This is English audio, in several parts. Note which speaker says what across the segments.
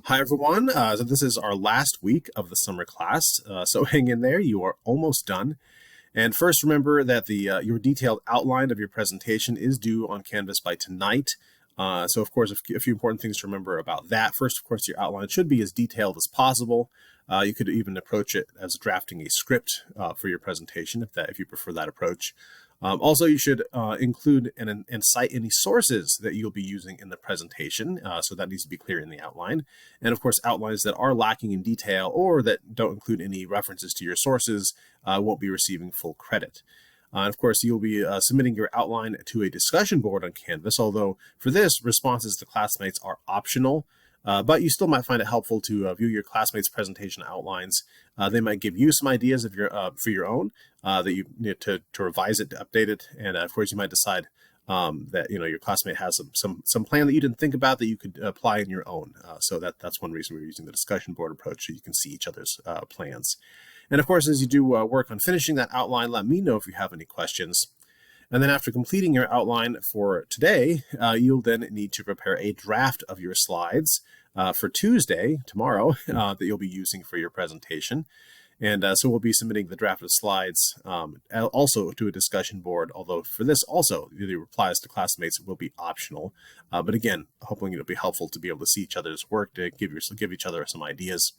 Speaker 1: Hi, everyone. So this is our last week of the summer class. So hang in there. You are almost done. And first, remember that your detailed outline of your presentation is due on Canvas by tonight. So, of course, a few important things to remember about that. First, of course, your outline should be as detailed as possible. You could even approach it as drafting a script for your presentation if you prefer that approach. Also, you should include and cite any sources that you'll be using in the presentation. So that needs to be clear in the outline. And of course, outlines that are lacking in detail or that don't include any references to your sources won't be receiving full credit. Of course, you'll be submitting your outline to a discussion board on Canvas, although for this, responses to classmates are optional. But you still might find it helpful to view your classmates' presentation outlines. They might give you some ideas for your own that you need to revise it, to update it, and of course you might decide that your classmate has some plan that you didn't think about that you could apply in your own. So that's one reason we're using the discussion board approach, so you can see each other's plans. And of course, as you do work on finishing that outline, let me know if you have any questions. And then after completing your outline for today, you'll then need to prepare a draft of your slides for Tuesday, tomorrow, that you'll be using for your presentation. And so we'll be submitting the draft of slides also to a discussion board, although for this also, the replies to classmates will be optional. But again, hoping it'll be helpful to be able to see each other's work, to give each other some ideas.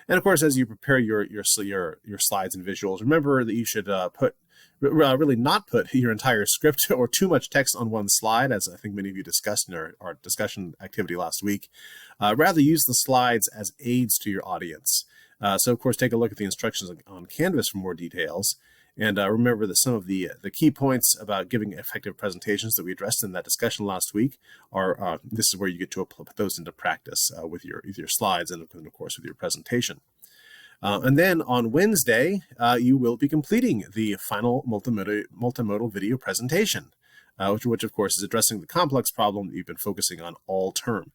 Speaker 1: And of course, as you prepare your slides and visuals, remember that you should really not put your entire script or too much text on one slide, as I think many of you discussed in our discussion activity last week. Rather, use the slides as aids to your audience. So, of course, take a look at the instructions on Canvas for more details. And remember that some of the key points about giving effective presentations that we addressed in that discussion last week are, this is where you get to put those into practice with your slides and, of course, with your presentation. And then on Wednesday, you will be completing the final multimodal video presentation, which of course is addressing the complex problem that you've been focusing on all term.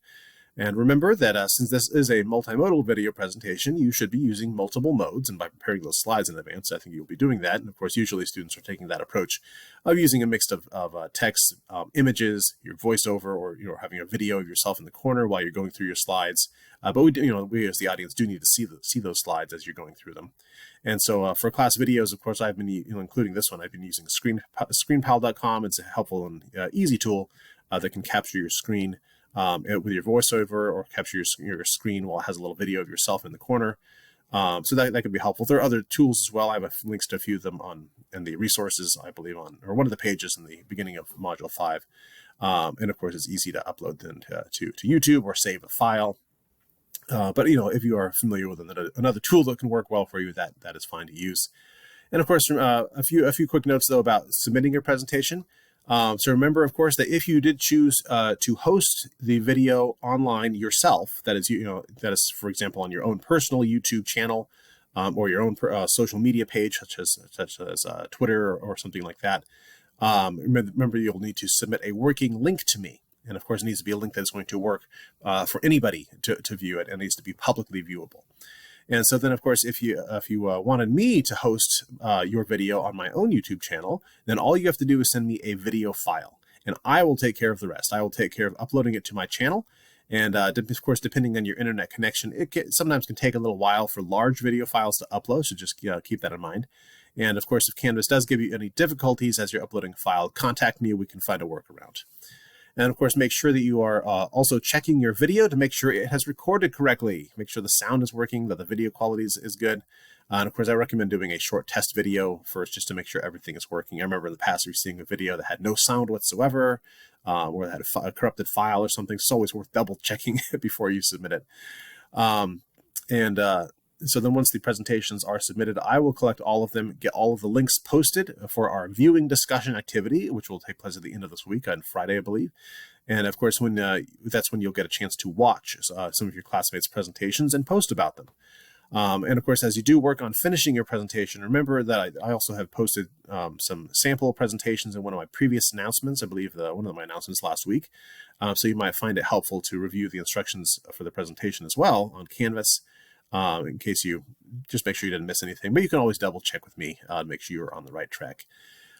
Speaker 1: And remember that since this is a multimodal video presentation, you should be using multiple modes. And by preparing those slides in advance, I think you'll be doing that. And of course, usually students are taking that approach of using a mix of text, images, your voiceover, or having a video of yourself in the corner while you're going through your slides. But we as the audience do need to see those slides as you're going through them. And so for class videos, of course, I've been including this one. I've been using screenpal.com. It's a helpful and easy tool that can capture your screen with your voiceover, or capture your screen while it has a little video of yourself in the corner. So that could be helpful. There are other tools as well. I have links to a few of them in the resources, I believe, or one of the pages in the beginning of Module 5. And of course, it's easy to upload them to YouTube or save a file. But if you are familiar with another tool that can work well for you, that is fine to use. And of course, a few quick notes though about submitting your presentation. So remember, of course, that if you did choose to host the video online yourself, that is, for example, on your own personal YouTube channel or your own social media page, such as Twitter or something like that, remember you'll need to submit a working link to me. And of course, it needs to be a link that is going to work for anybody to view it, and it needs to be publicly viewable. And so then, of course, if you wanted me to host your video on my own YouTube channel, then all you have to do is send me a video file, and I will take care of the rest. I will take care of uploading it to my channel. And of course, depending on your internet connection, sometimes can take a little while for large video files to upload, so just keep that in mind. And of course, if Canvas does give you any difficulties as you're uploading a file, contact me. We can find a workaround. And of course, make sure that you are also checking your video to make sure it has recorded correctly. Make sure the sound is working, that the video quality is good. And of course, I recommend doing a short test video first just to make sure everything is working. I remember in the past receiving a video that had no sound whatsoever, or that had a corrupted file or something. It's always worth double checking before you submit it. So then once the presentations are submitted, I will collect all of them, get all of the links posted for our viewing discussion activity, which will take place at the end of this week on Friday, I believe. And of course, that's when you'll get a chance to watch some of your classmates' presentations and post about them. And of course, as you do work on finishing your presentation, remember that I also have posted some sample presentations in one of my previous announcements. I believe one of my announcements last week. So you might find it helpful to review the instructions for the presentation as well on Canvas. In case you just make sure you didn't miss anything, but you can always double check with me to make sure you're on the right track,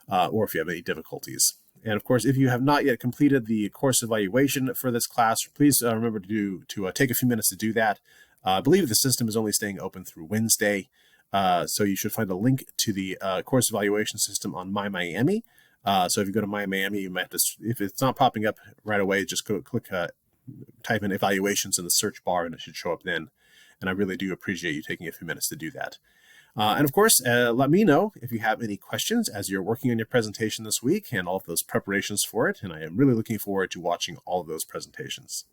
Speaker 1: or if you have any difficulties. And of course, if you have not yet completed the course evaluation for this class, please remember to take a few minutes to do that. I believe the system is only staying open through Wednesday, so you should find a link to the course evaluation system on My Miami. So if you go to My Miami, you might have to, if it's not popping up right away, just go click, type in evaluations in the search bar, and it should show up then. And I really do appreciate you taking a few minutes to do that. And of course, let me know if you have any questions as you're working on your presentation this week and all of those preparations for it. And I am really looking forward to watching all of those presentations.